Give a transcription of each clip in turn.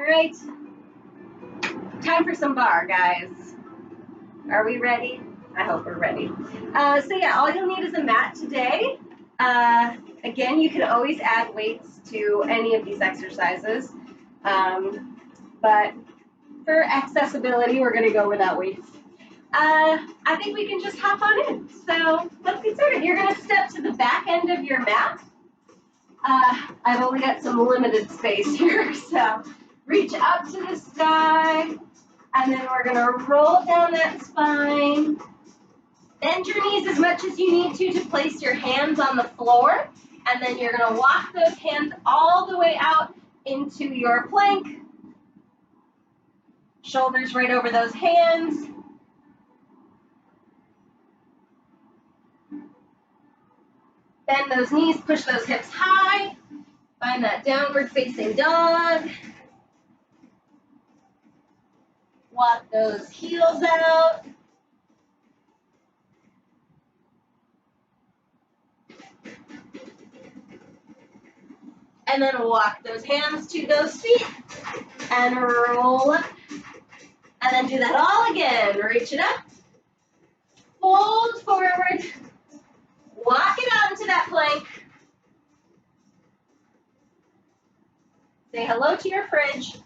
right, time for some bar, guys. Are we ready? I hope we're ready. So yeah, all you'll need is a mat today. Again, you can always add weights to any of these exercises, but for accessibility, we're going to go without weights. I think we can just hop on in. So let's get started. You're going to step to the back end of your mat. I've only got some limited space here, so reach up to the sky, and then we're going to roll down that spine. Bend your knees as much as you need to place your hands on the floor, and then you're going to walk those hands all the way out into your plank. Shoulders right over those hands. Bend those knees, push those hips high. Find that downward facing dog. Walk those heels out. And then walk those hands to those feet and roll up. And then do that all again. Reach it up. Fold forward. Walk it out into that plank. Say hello to your fridge.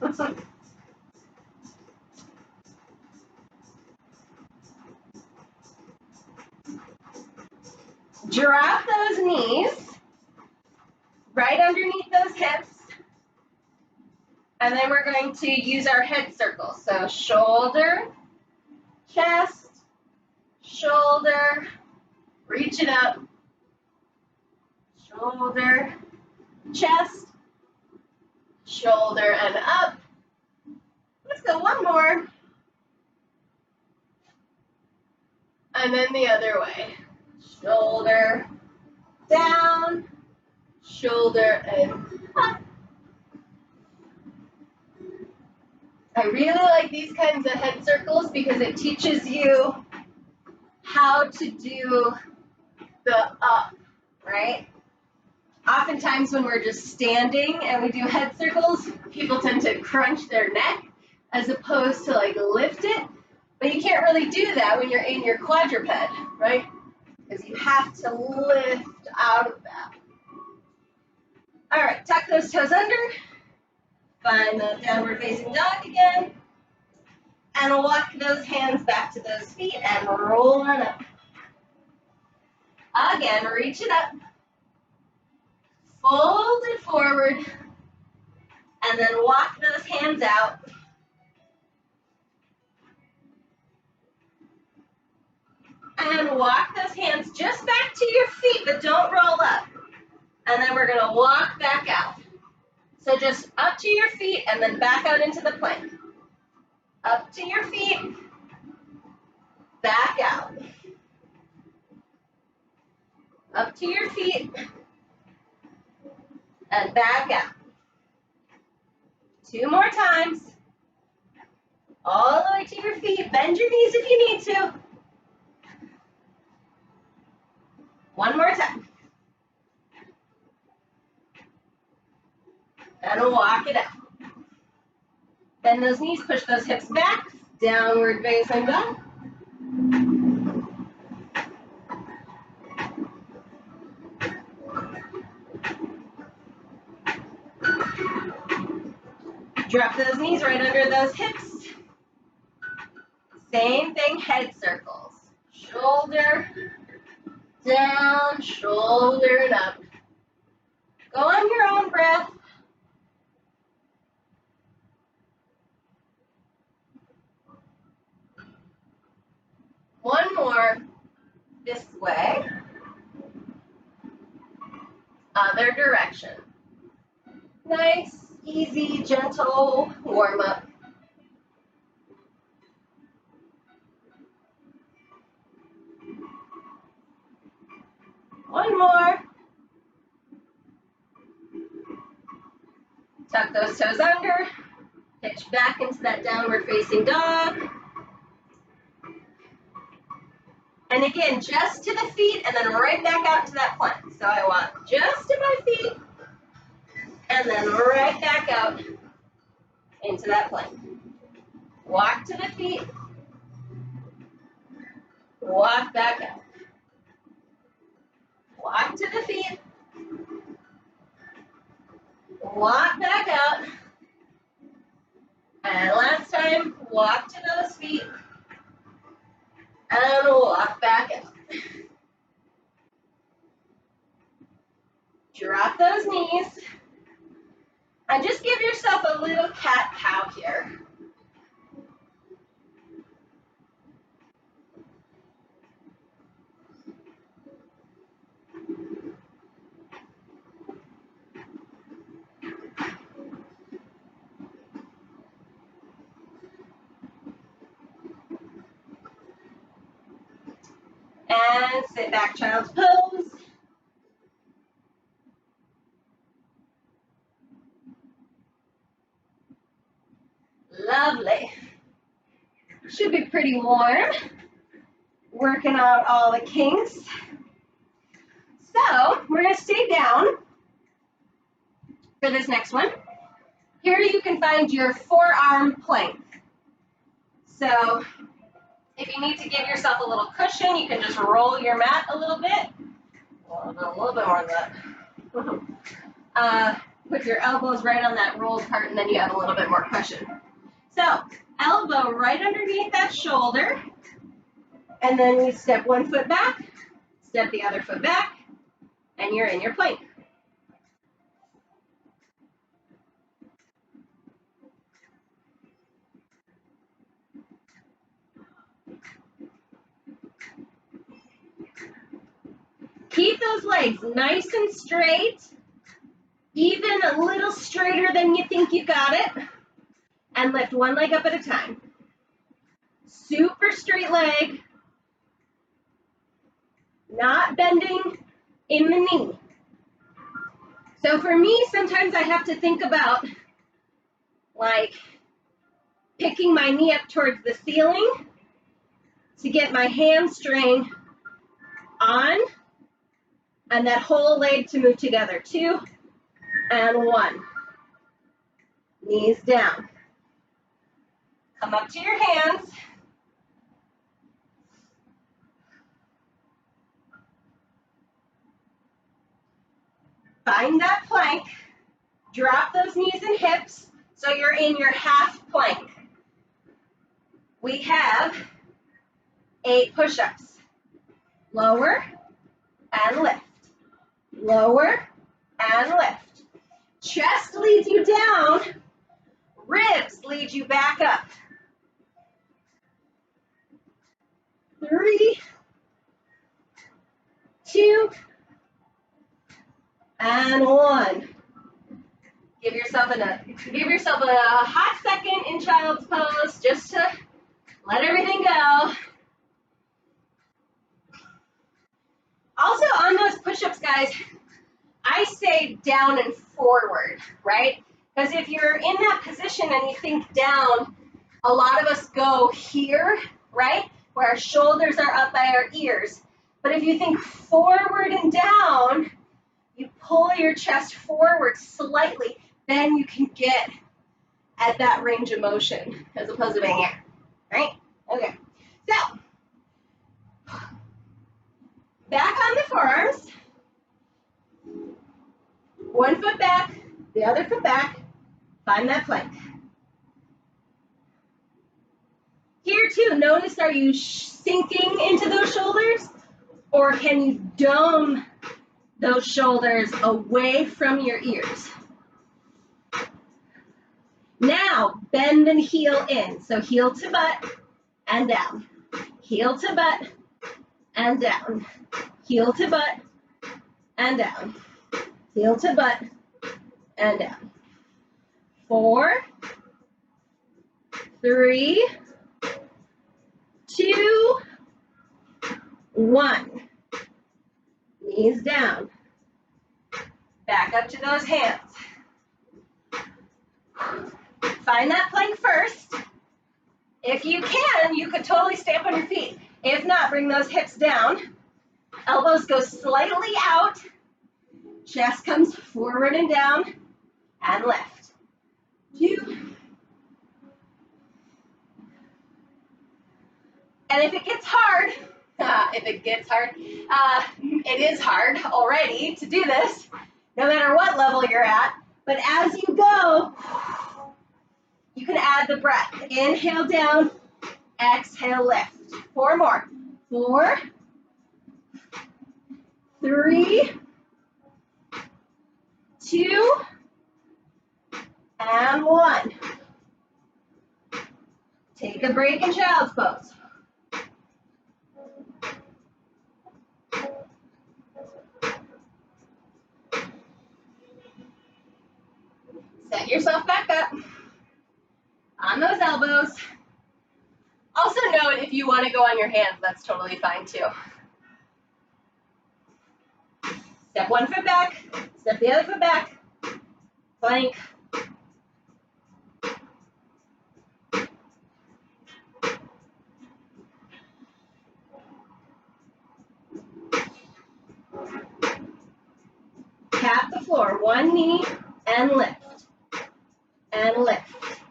Drop those knees right underneath those hips. And then we're going to use our head circle. So shoulder, chest, shoulder, reach it up, shoulder, chest, shoulder, and up. Let's go one more. And then the other way. Shoulder, down, shoulder, and up. I really like these kinds of head circles because it teaches you how to do the up, right? Oftentimes when we're just standing and we do head circles, people tend to crunch their neck as opposed to like lift it. But you can't really do that when you're in your quadruped, right? Because you have to lift out of that. All right, tuck those toes under. Find the downward facing dog again. And walk those hands back to those feet and roll on up. Again, reach it up. Fold it forward. And then walk those hands out. And walk those hands just back to your feet, but don't roll up. And then we're going to walk back out. So just up to your feet and then back out into the plank. Up to your feet, back out. Up to your feet, and back out. 2 more times. All the way to your feet. Bend your knees if you need to. 1 more time. And walk it out. Bend those knees, push those hips back. Downward facing dog. Drop those knees right under those hips. Same thing, head circles. Shoulder, down, shoulder, and up. Go on your own breath. One more this way. Other direction. Nice, easy, gentle warm up. One more. Tuck those toes under. Pitch back into that downward facing dog. And again, just to the feet and then right back out to that plank. So I want just to my feet and then right back out into that plank. Walk to the feet. Walk back out. Walk to the feet. Walk back out. And last time, walk to those feet. And walk back out. Drop those knees. And just give yourself a little cat-cow here. And sit back, child's pose. Lovely. Should be pretty warm. Working out all the kinks. So we're going to stay down for this next one. Here you can find your forearm plank. So if you need to give yourself a little cushion, you can just roll your mat a little bit. A little bit more than that. Put your elbows right on that rolled part, and then you have a little bit more cushion. So elbow right underneath that shoulder, and then we step one foot back, step the other foot back, and you're in your plank. Keep those legs nice and straight, even a little straighter than you think you got it, and lift one leg up at a time. Super straight leg, not bending in the knee. So for me, sometimes I have to think about like picking my knee up towards the ceiling to get my hamstring on and that whole leg to move together. 2 and 1. Knees down. Come up to your hands. Find that plank. Drop those knees and hips so you're in your half plank. We have 8 push-ups. Lower and lift. Lower and lift. Chest leads you down. Ribs lead you back up. 3, 2, and 1. Give yourself a hot second in child's pose just to let everything go. Also on those push-ups, guys, I say down and forward, right? Because if you're in that position and you think down, a lot of us go here, right? Where our shoulders are up by our ears. But if you think forward and down, you pull your chest forward slightly, then you can get at that range of motion as opposed to being here, right? Okay, so back on the forearms. One foot back, the other foot back. Find that plank. Here too, notice, are you sinking into those shoulders, or can you dome those shoulders away from your ears? Now, bend and heel in. So heel to butt and down. Heel to butt and down. Heel to butt and down. Heel to butt and down. 4, 3, 2, 1. Knees down. Back up to those hands. Find that plank first. If you can, you could totally stay up on your feet. If not, bring those hips down. Elbows go slightly out. Chest comes forward and down. And left. 2, And if it gets hard, it is hard already to do this, no matter what level you're at. But as you go, you can add the breath. Inhale down, exhale lift. 4 more. 4, 3, 2, and 1. Take a break in child's pose. Set yourself back up on those elbows. Also note, if you want to go on your hands, that's totally fine too. Step 1 foot back, step the other foot back, plank. Tap the floor, 1 knee, and lift, and lift.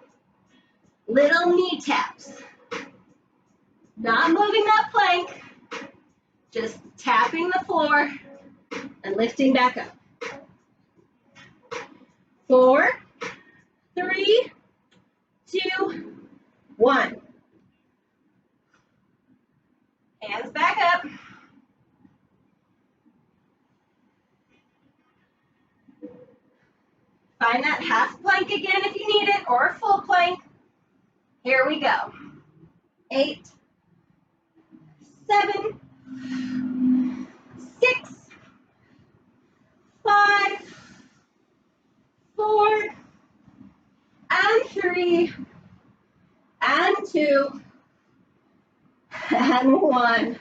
Little knee taps. Not moving that plank, just tapping the floor and lifting back up. 4, 3, 2, 1. Hands back up. Find that half plank again if you need it, or a full plank. Here we go. 8, 7, 6, 5, 4, and 3, and 2, and 1.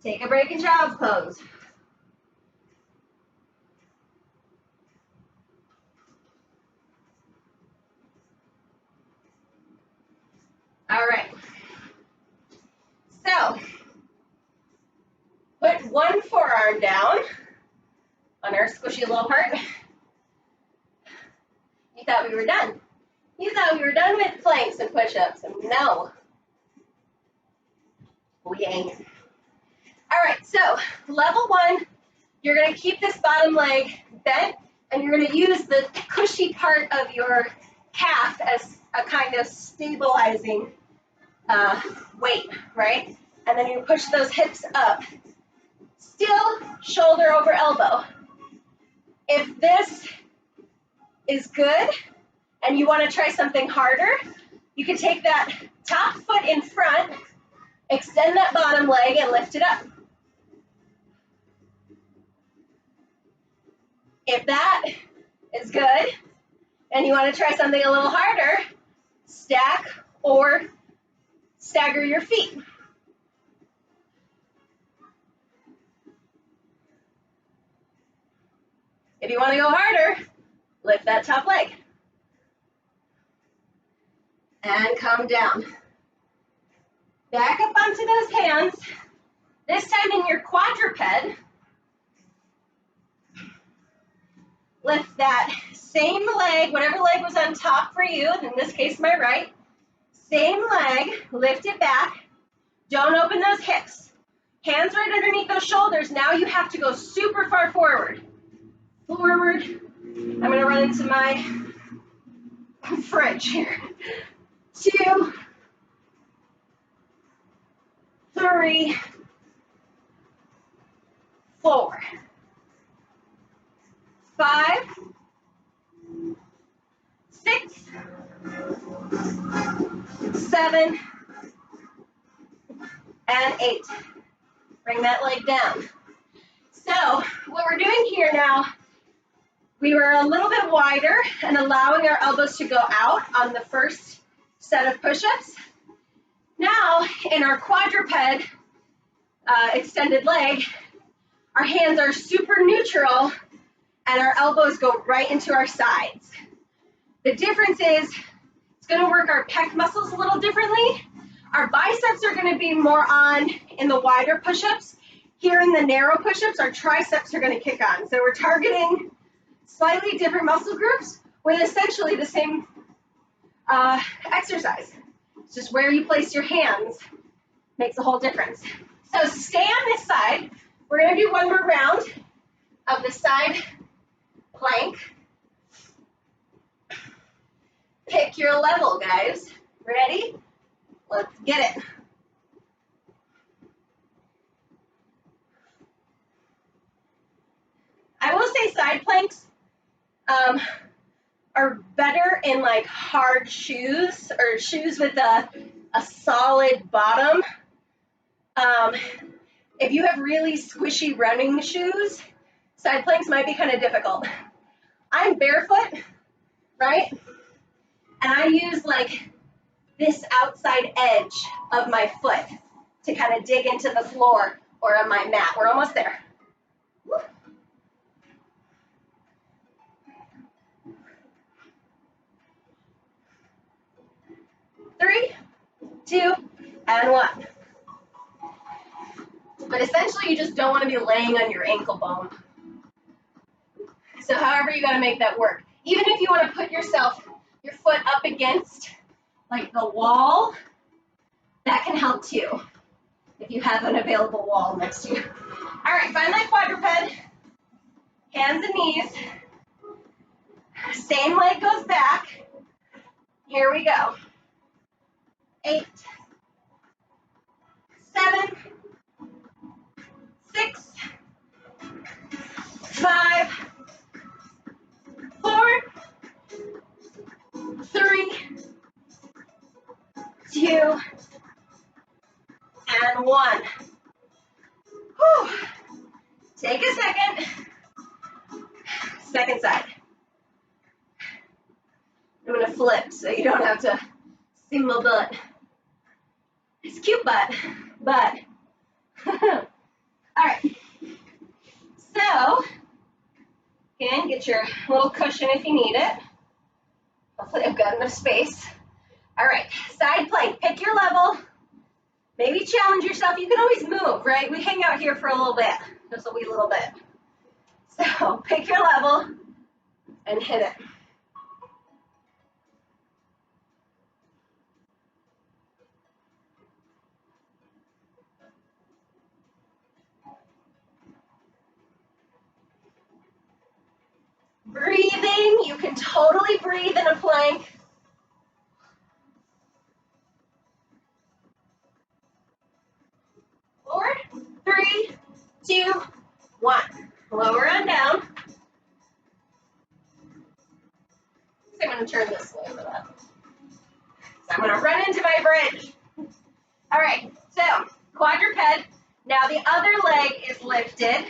Take a break in child's pose. All right. So, put one forearm down on our squishy little part. You thought we were done. You thought we were done with planks and push-ups, and no. We ain't. All right, so level 1, you're going to keep this bottom leg bent, and you're going to use the cushy part of your calf as a kind of stabilizing weight, right? And then you push those hips up. Still shoulder over elbow. If this is good and you want to try something harder, you can take that top foot in front, extend that bottom leg, and lift it up. If that is good and you want to try something a little harder, stack or stagger your feet. If you want to go harder, lift that top leg. And come down. Back up onto those hands. This time in your quadruped. Lift that same leg, whatever leg was on top for you, in this case my right. Same leg, lift it back. Don't open those hips. Hands right underneath those shoulders. Now you have to go super far forward. Forward. I'm going to run into my fridge here. 2, 3, 4, 5, 6, 7, and 8. Bring that leg down. So what we're doing here now, we were a little bit wider and allowing our elbows to go out on the first set of push-ups. Now, in our quadruped extended leg, our hands are super neutral and our elbows go right into our sides. The difference is it's going to work our pec muscles a little differently. Our biceps are going to be more on in the wider push-ups. Here in the narrow push-ups, our triceps are going to kick on. So we're targeting slightly different muscle groups with essentially the same exercise. It's just where you place your hands Makes a whole difference. So stay on this side. We're gonna do one more round of the side plank. Pick your level, guys. Ready? Let's get it. I will say side planks are better in like hard shoes or shoes with a solid bottom. If you have really squishy running shoes, side planks might be kind of difficult. I'm barefoot, right? And I use like this outside edge of my foot to kind of dig into the floor or on my mat. We're almost there. Woo. 3, 2, and 1. But essentially, you just don't want to be laying on your ankle bone. So however you got to make that work. Even if you want to put your foot up against like the wall, that can help too, if you have an available wall next to you. All right, find that quadruped, hands and knees. Same leg goes back. Here we go. 8, 7, 6, 5, 4, 3, 2, and 1. Whew. Take a second. Second side. I'm going to flip so you don't have to see my butt. It's cute butt. All right. So, again, get your little cushion if you need it. Hopefully I've got enough space. All right, side plank. Pick your level. Maybe challenge yourself. You can always move, right? We hang out here for a little bit, just a wee little bit. So pick your level and hit it. Breathing, you can totally breathe in a plank. Four, 3, 2, 1. Lower and down. So I'm going to turn this way for that. So I'm going to run into my bridge. All right, so quadruped. Now the other leg is lifted.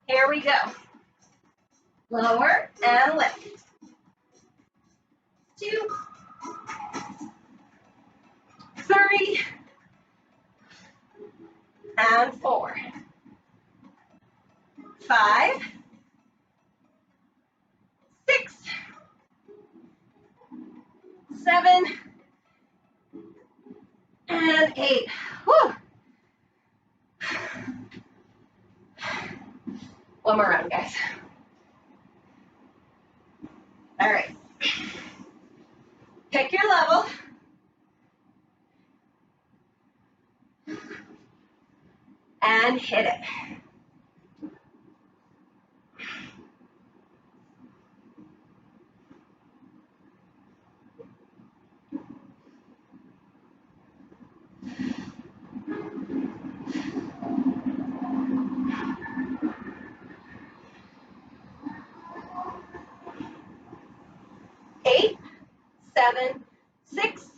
Here we go. Lower and lift. 2, 3, and 4. 5, 6, 7, and 8. Whew. One more round, guys. All right. Pick your level. And hit it. Eight, 7, 6,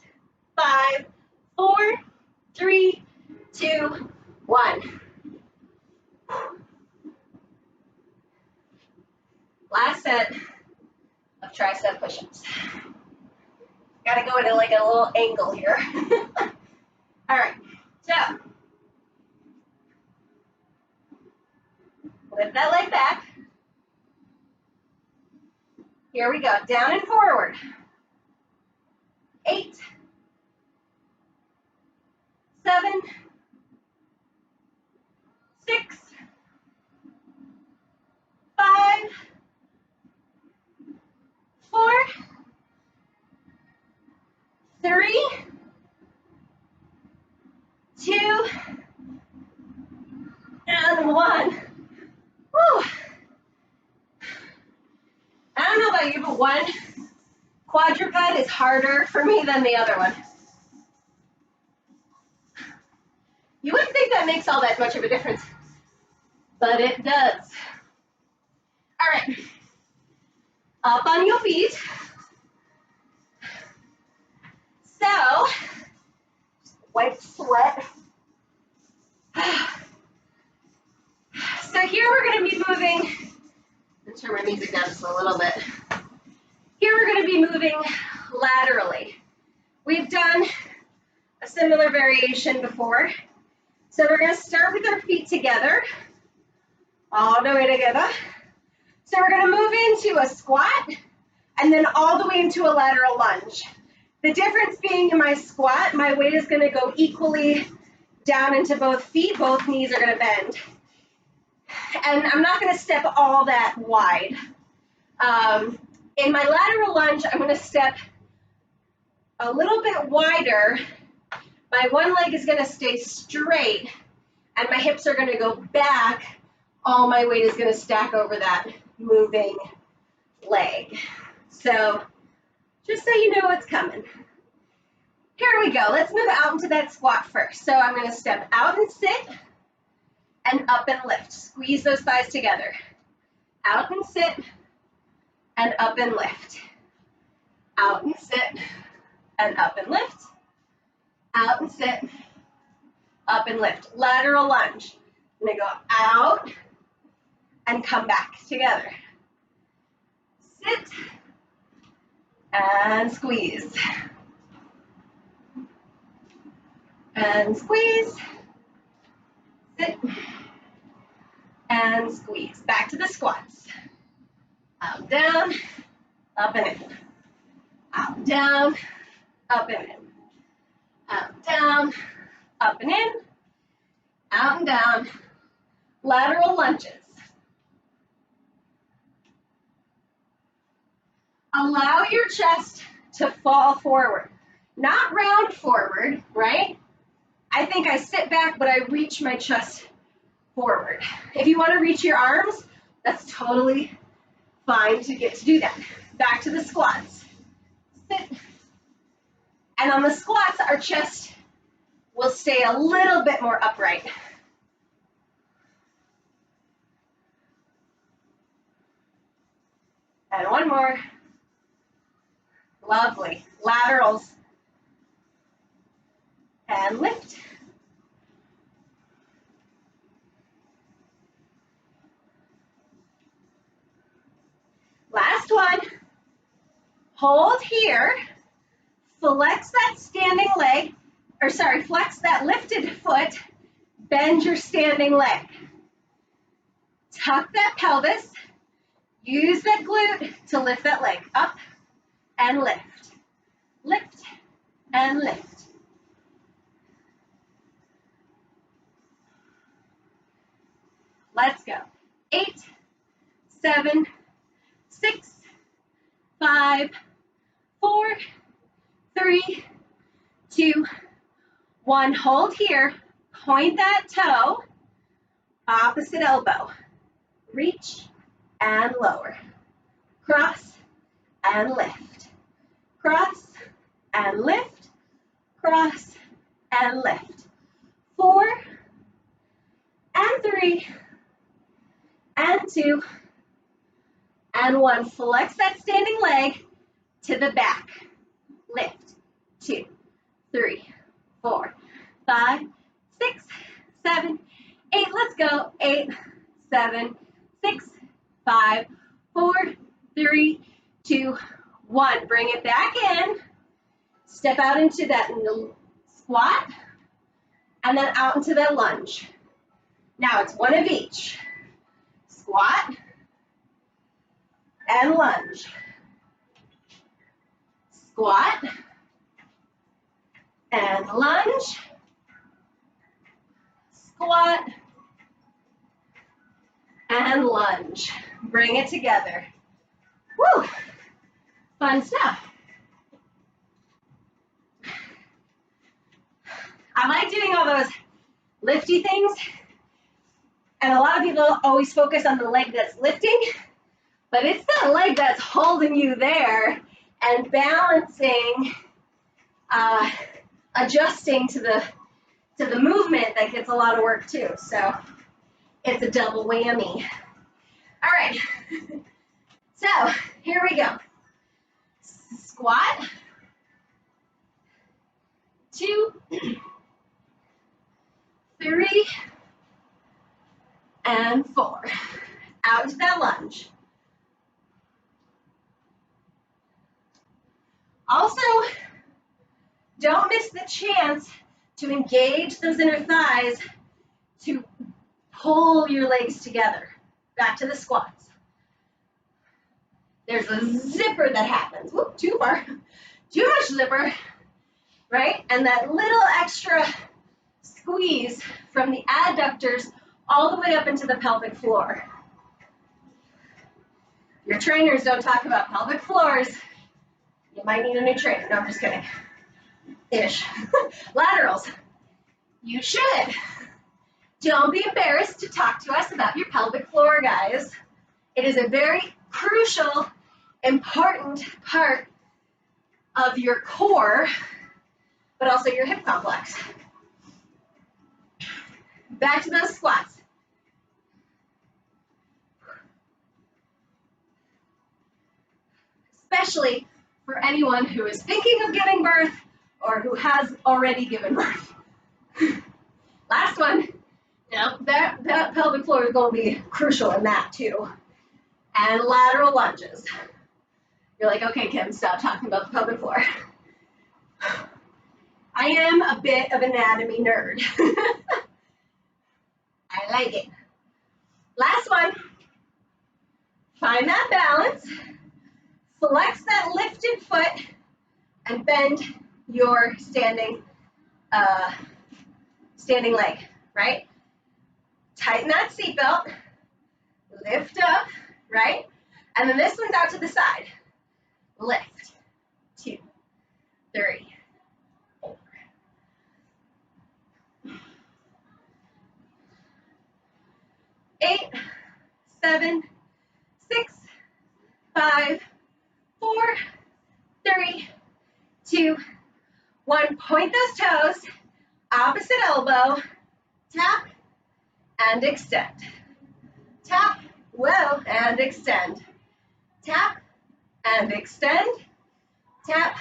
5, 4, 3, 2, 1. Last set of tricep push-ups. Gotta go into like a little angle here. All right, so lift that leg back. Here we go, down and forward. 8, 7, 6, 5, 4, about you, but one quadruped is harder for me than the other one. You wouldn't think that makes all that much of a difference, but it does. All right, up on your feet. So, wipe sweat. So here we're going to be moving, let's turn my music down just a little bit. Here we're going to be moving laterally. We've done a similar variation before. So we're going to start with our feet together, all the way together. So we're going to move into a squat and then all the way into a lateral lunge. The difference being in my squat, my weight is going to go equally down into both feet, both knees are going to bend. And I'm not going to step all that wide. In my lateral lunge, I'm going to step a little bit wider. My one leg is going to stay straight, and my hips are going to go back. All my weight is going to stack over that moving leg. So just so you know what's coming. Here we go. Let's move out into that squat first. So I'm going to step out and sit, and up and lift. Squeeze those thighs together. Out and sit, and up and lift. Out and sit, and up and lift. Out and sit, up and lift. Lateral lunge. I'm going to go out and come back together. Sit and squeeze. And squeeze. Sit and squeeze. Back to the squats. Out, down, up and in. Out, down, up and in. Out, down, up and in. Out and down. Lateral lunges. Allow your chest to fall forward. Not round forward, right? I think I sit back, but I reach my chest forward. If you want to reach your arms, that's totally fine to get to do that. Back to the squats. Sit. And on the squats, our chest will stay a little bit more upright. And one more. Lovely. Laterals. And lift. Last one. Hold here. Flex that standing leg, flex that lifted foot. Bend your standing leg. Tuck that pelvis. Use that glute to lift that leg up and lift. Lift and lift. Let's go. 8, 7, 6, 5, 4, 3, 2, 1. Hold here. Point that toe. Opposite elbow. Reach and lower. Cross and lift. Cross and lift. Cross and lift. 4 and 3 and 2 and 1. Flex that standing leg to the back. Lift. 2, 3, 4, 5, 6, 7, 8. Let's go. 8, 7, 6, 5, 4, 3, 2, 1. Bring it back in. Step out into that squat and then out into that lunge. Now it's one of each. Squat and lunge. Squat and lunge. Squat and lunge. Bring it together. Woo! Fun stuff. I like doing all those lifty things, and a lot of people always focus on the leg that's lifting, but it's that leg that's holding you there and balancing, adjusting to the movement that gets a lot of work too. So it's a double whammy. All right, so here we go. Squat, 2, 3, and 4. Out to that lunge. Also, don't miss the chance to engage those inner thighs to pull your legs together. Back to the squats. There's a zipper that happens. Whoop, too far. Too much zipper, right? And that little extra squeeze from the adductors all the way up into the pelvic floor. Your trainers don't talk about pelvic floors. You might need a new trainer. No, I'm just kidding. Ish. Laterals. You should. Don't be embarrassed to talk to us about your pelvic floor, guys. It is a very crucial, important part of your core, but also your hip complex. Back to those squats. Especially for anyone who is thinking of giving birth or who has already given birth. Last one. Now, that pelvic floor is going to be crucial in that too. And lateral lunges. You're like, okay, Kim, stop talking about the pelvic floor. I am a bit of an anatomy nerd. I like it. Last one. Find that balance. Flex that lifted foot and bend your standing leg, right? Tighten that seatbelt, lift up, right? And then this one's out to the side. Lift, 2, 3, 4. 8, 7, 6, 5, 4, 3, 2, 1. Point those toes, opposite elbow, tap, and extend. Tap, whoa, and extend. Tap, and extend. Tap.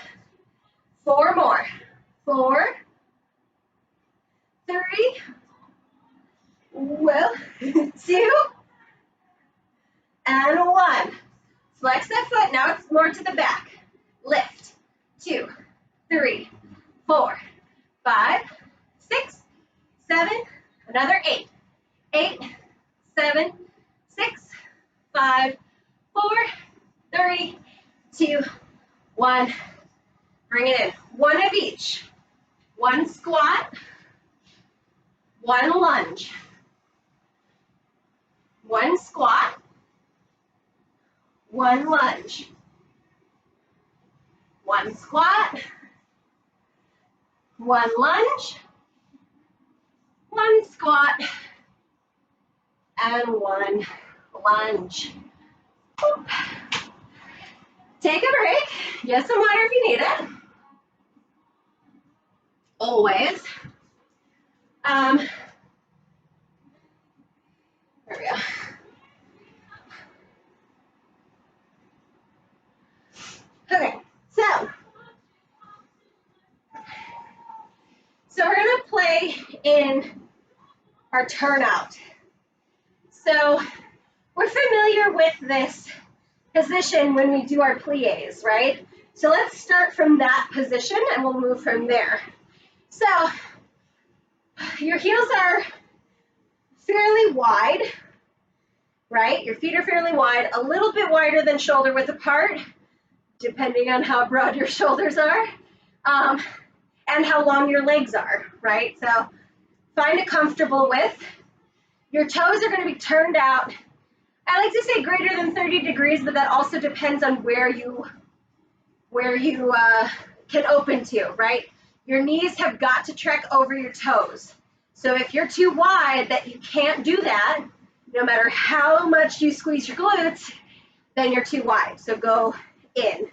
4 more. 4, 3, whoa, 2, and 1. Flex that foot, now it's more to the back. Lift, 2, 3, 4, 5, 6, 7, another 8. 8, 7, 6, 5, 4, 3, 2, 1. Bring it in. 1 of each. 1 squat, 1 lunge. 1 squat, 1 lunge. 1 squat, 1 lunge, 1 squat, and 1 lunge. Boop. Take a break. Get some water if you need it. Always. There we go. Okay, so we're going to play in our turnout. So we're familiar with this position when we do our plies, right? So let's start from that position and we'll move from there. So your heels are fairly wide, right? Your feet are fairly wide, a little bit wider than shoulder width apart, depending on how broad your shoulders are, and how long your legs are, right? So find a comfortable width. Your toes are going to be turned out. I like to say greater than 30 degrees, but that also depends on where you can open to, right? Your knees have got to trek over your toes. So if you're too wide that you can't do that, no matter how much you squeeze your glutes, then you're too wide. So go in.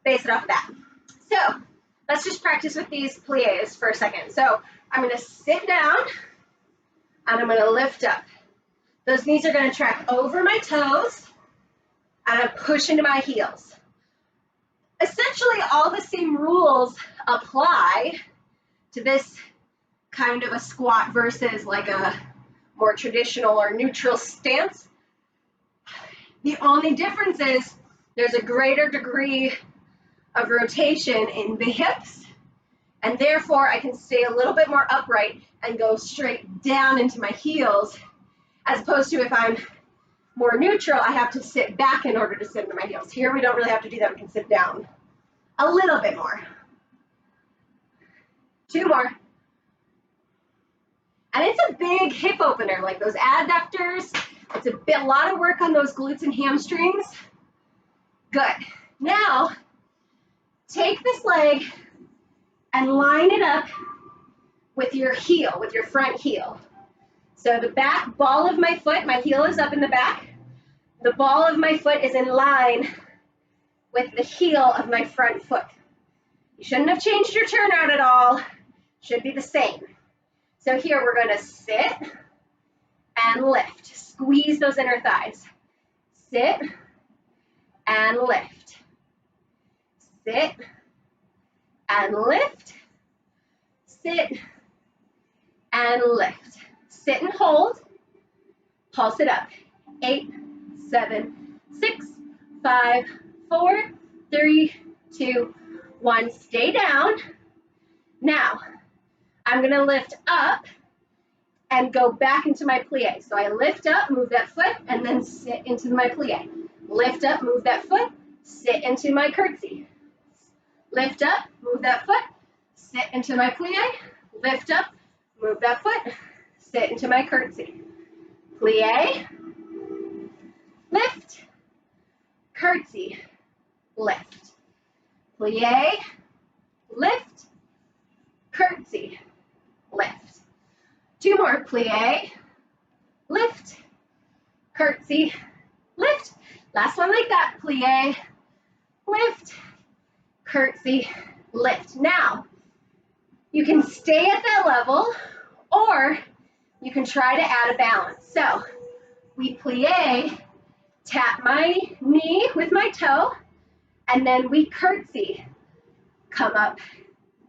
Base it off of that. So let's just practice with these plies for a second. So I'm going to sit down and I'm going to lift up. Those knees are going to track over my toes and I'm push into my heels. Essentially, all the same rules apply to this kind of a squat versus like a more traditional or neutral stance. The only difference is there's a greater degree of rotation in the hips, and therefore I can stay a little bit more upright and go straight down into my heels, as opposed to if I'm more neutral, I have to sit back in order to sit into my heels. Here we don't really have to do that, we can sit down a little bit more. 2 more. And it's a big hip opener, like those adductors. It's a lot of work on those glutes and hamstrings. Good. Now, take this leg and line it up with your heel, with your front heel. So the back ball of my foot, my heel is up in the back. The ball of my foot is in line with the heel of my front foot. You shouldn't have changed your turnout at all. Should be the same. So here we're going to sit and lift. Squeeze those inner thighs. Sit and lift. Sit and lift. Sit and lift. Sit and hold. Pulse it up. 8, 7, 6, 5, 4, 3, 2, 1. Stay down. Now, I'm going to lift up and go back into my plie. So I lift up, move that foot, and then sit into my plie. Lift up, move that foot, sit into my curtsy. Lift up, move that foot, sit into my plie. Lift up, move that foot, sit into my curtsy. Plie, lift, curtsy, lift. Plie, lift, curtsy, lift. 2 more. Plie, lift, curtsy, lift. Last one like that. Plie, lift, curtsy, lift. Now, you can stay at that level or you can try to add a balance. So, we plie, tap my knee with my toe, and then we curtsy, come up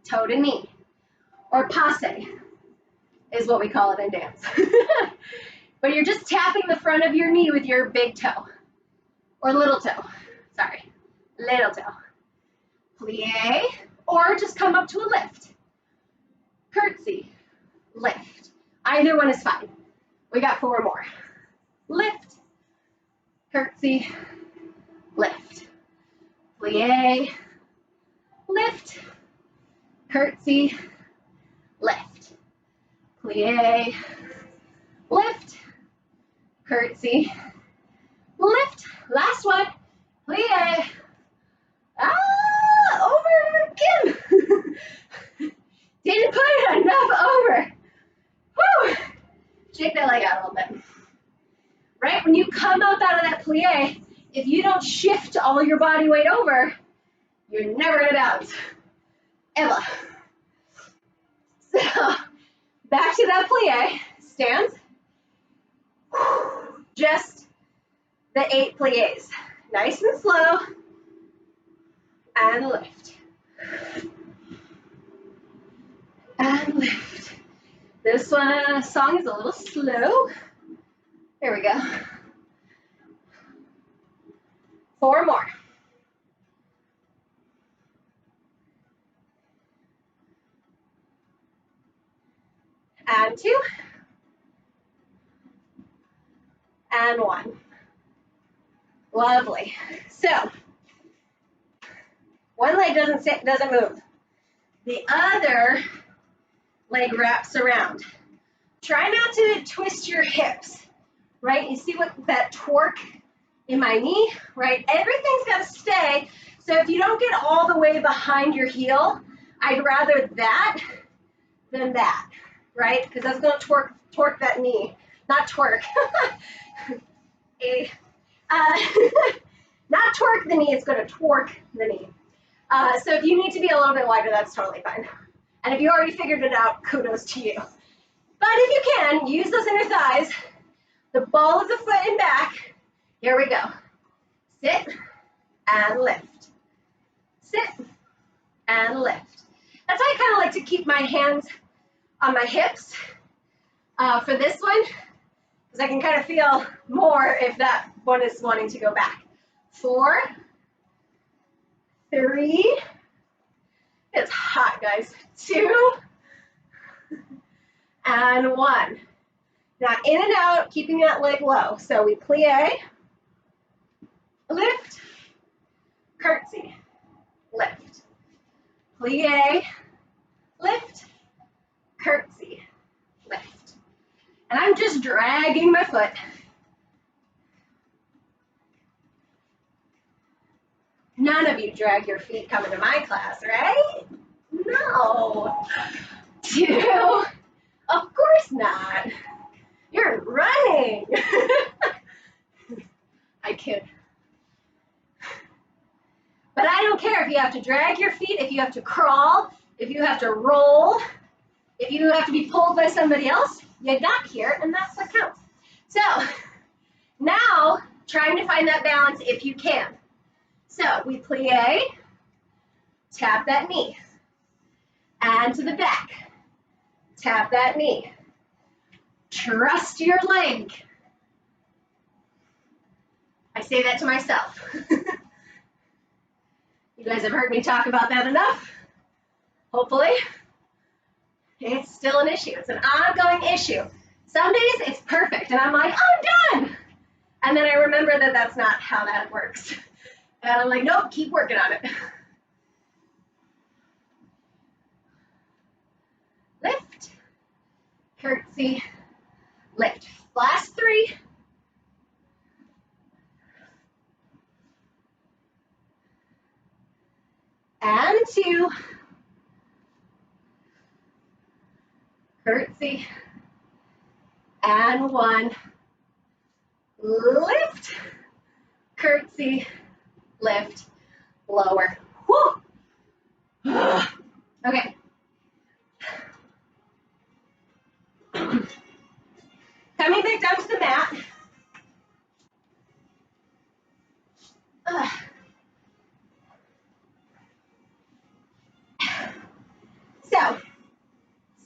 toe to knee. Or passe is what we call it in dance. But you're just tapping the front of your knee with your big toe. Or little toe. Sorry. Little toe. Plie. Or just come up to a lift. Curtsy. Lift. Either one is fine. We got 4 more. Lift. Curtsy. Lift. Plie. Lift. Curtsy. Lift. Plie. Lift. Curtsy. Lift. Last one. Plie. Over again. Didn't put enough over. Woo. Shake that leg out a little bit. Right? When you come up out of that plie, if you don't shift all your body weight over, you're never going to balance. Ever. So, back to that plie. Stand. Just the 8 plies. Nice and slow. And lift. And lift. This song is a little slow. Here we go. 4 more. And 2. And 1. Lovely. So, one leg doesn't move. The other leg wraps around. Try not to twist your hips, right? You see what that torque in my knee, right? Everything's got to stay. So if you don't get all the way behind your heel, I'd rather that than that, right? Because that's going to torque that knee. Not twerk. Not torque the knee, it's going to torque the knee. So if you need to be a little bit wider, that's totally fine. And if you already figured it out, kudos to you. But if you can, use those inner thighs, the ball of the foot and back. Here we go. Sit and lift. Sit and lift. That's why I kind of like to keep my hands on my hips for this one, because I can kind of feel more if that one is wanting to go back. 4, 3, it's hot, guys. 2, and 1. Now in and out, keeping that leg low. So we plie, lift, curtsy, lift. Plie, lift, curtsy, lift. And I'm just dragging my foot. None of you drag your feet coming to my class, right? No. 2, of course not. You're running. I kid. But I don't care if you have to drag your feet, if you have to crawl, if you have to roll, if you have to be pulled by somebody else, you got here, and that's what counts. So now, trying to find that balance if you can. So we plie, tap that knee, and to the back, tap that knee. Trust your leg. I say that to myself. You guys have heard me talk about that enough, hopefully. It's still an issue. It's an ongoing issue. Some days it's perfect, and I'm like, I'm done. And then I remember that that's not how that works. And I'm like, nope, keep working on it. Lift, curtsy, lift. Last 3. And 2. Curtsy. And 1. Lift, curtsy, lift, lower. Woo! Okay. Coming back down to the mat. So,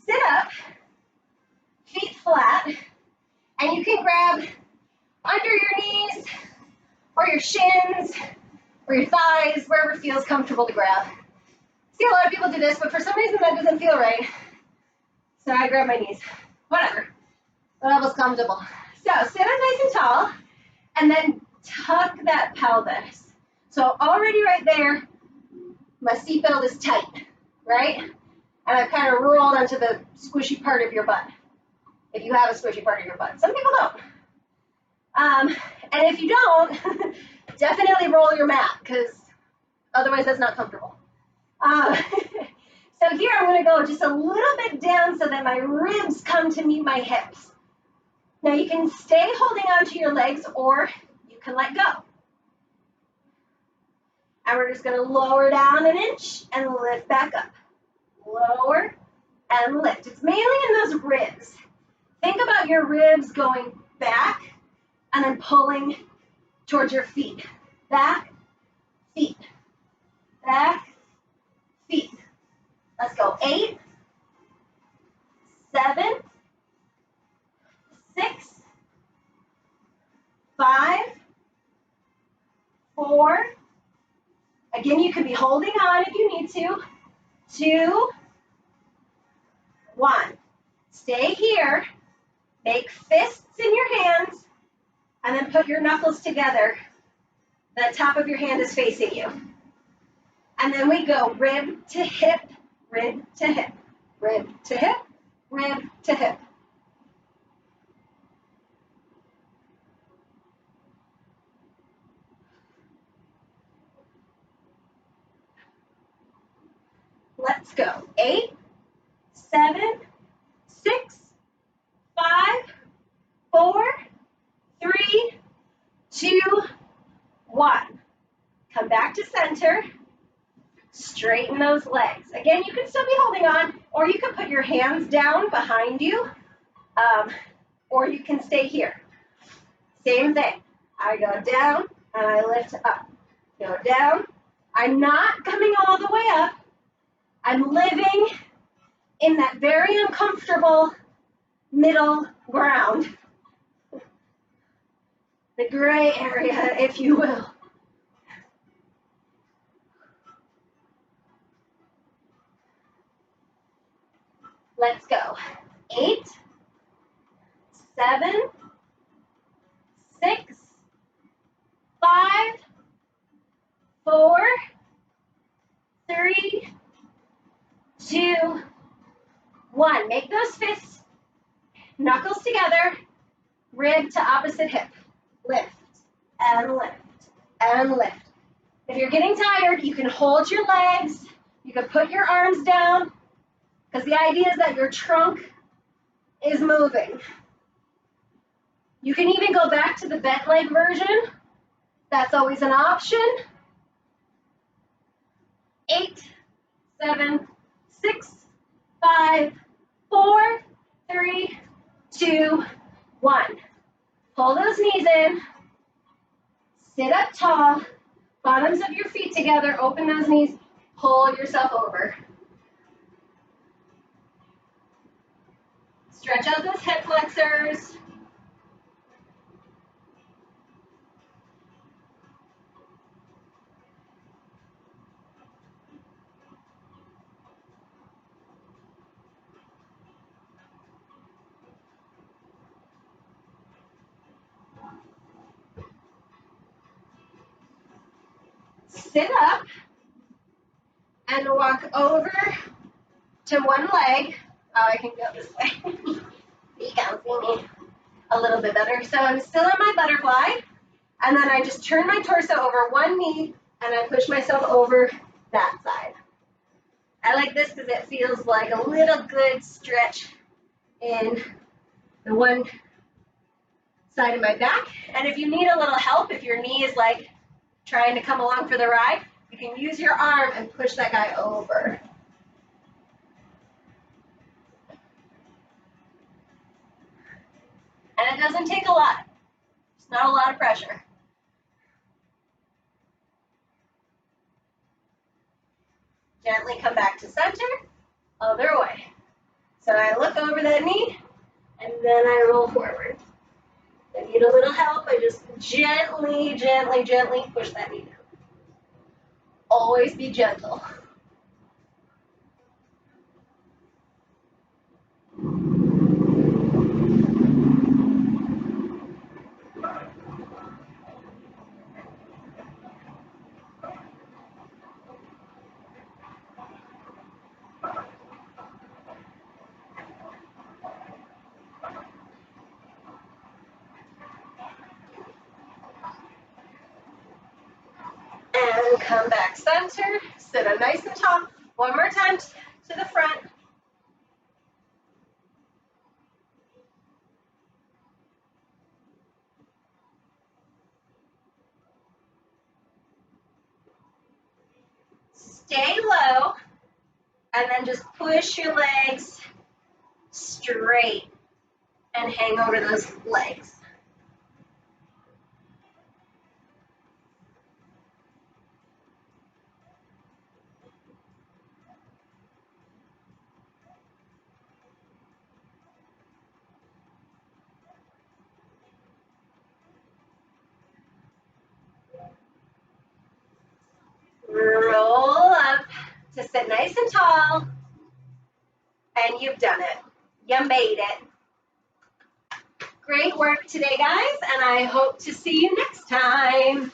sit up, feet flat, and you can grab under your knees, or your shins, or your thighs, wherever feels comfortable to grab. See, a lot of people do this, but for some reason that doesn't feel right. So I grab my knees. Whatever. Whatever's comfortable. So sit up nice and tall, and then tuck that pelvis. So already right there, my seatbelt is tight, right? And I've kind of rolled onto the squishy part of your butt, if you have a squishy part of your butt. Some people don't. And if you don't, definitely roll your mat, because otherwise that's not comfortable. So here I'm going to go just a little bit down so that my ribs come to meet my hips. Now you can stay holding on to your legs, or you can let go. And we're just going to lower down an inch and lift back up. Lower and lift. It's mainly in those ribs. Think about your ribs going back and then pulling towards your feet. Back, feet. Back, feet. Let's go. 8, 7, 6, 5, 4. Again, you could be holding on if you need to. 2, 1. Stay here. Make fists in your hands, and then put your knuckles together. The top of your hand is facing you. And then we go rib to hip, rib to hip, rib to hip, rib to hip. Let's go. 8, 7, 6, 5, 4, 3, 2, 1. Come back to center. Straighten those legs. Again, you can still be holding on, or you can put your hands down behind you, or you can stay here. Same thing. I go down and I lift up. Go down. I'm not coming all the way up. I'm living in that very uncomfortable middle ground. The gray area, if you will. Let's go. 8, 7, 6, 5, 4, 3, 2, 1. Make those fists, knuckles together, rib to opposite hip. Lift and lift and lift. If you're getting tired, you can hold your legs. You can put your arms down, because the idea is that your trunk is moving. You can even go back to the bent leg version. That's always an option. 8, 7, 6, 5, 4, 3, 2, 1. Pull those knees in. Sit up tall. Bottoms of your feet together. Open those knees. Pull yourself over. Stretch out those hip flexors. Sit up and walk over to one leg. Oh, I can go this way. You can see me a little bit better. So I'm still in my butterfly, and then I just turn my torso over one knee, and I push myself over that side. I like this because it feels like a little good stretch in the one side of my back. And if you need a little help, if your knee is like trying to come along for the ride, you can use your arm and push that guy over. And it doesn't take a lot. It's not a lot of pressure. Gently come back to center, other way. So I look over that knee, and then I roll forward. If I need a little help, I just gently, gently, gently push that knee down. Always be gentle. And come back center, sit up nice and tall. One more time to the front. Stay low, and then just push your legs straight and hang over those legs. Roll up to sit nice and tall, and you've done it. You made it. Great work today, guys, and I hope to see you next time.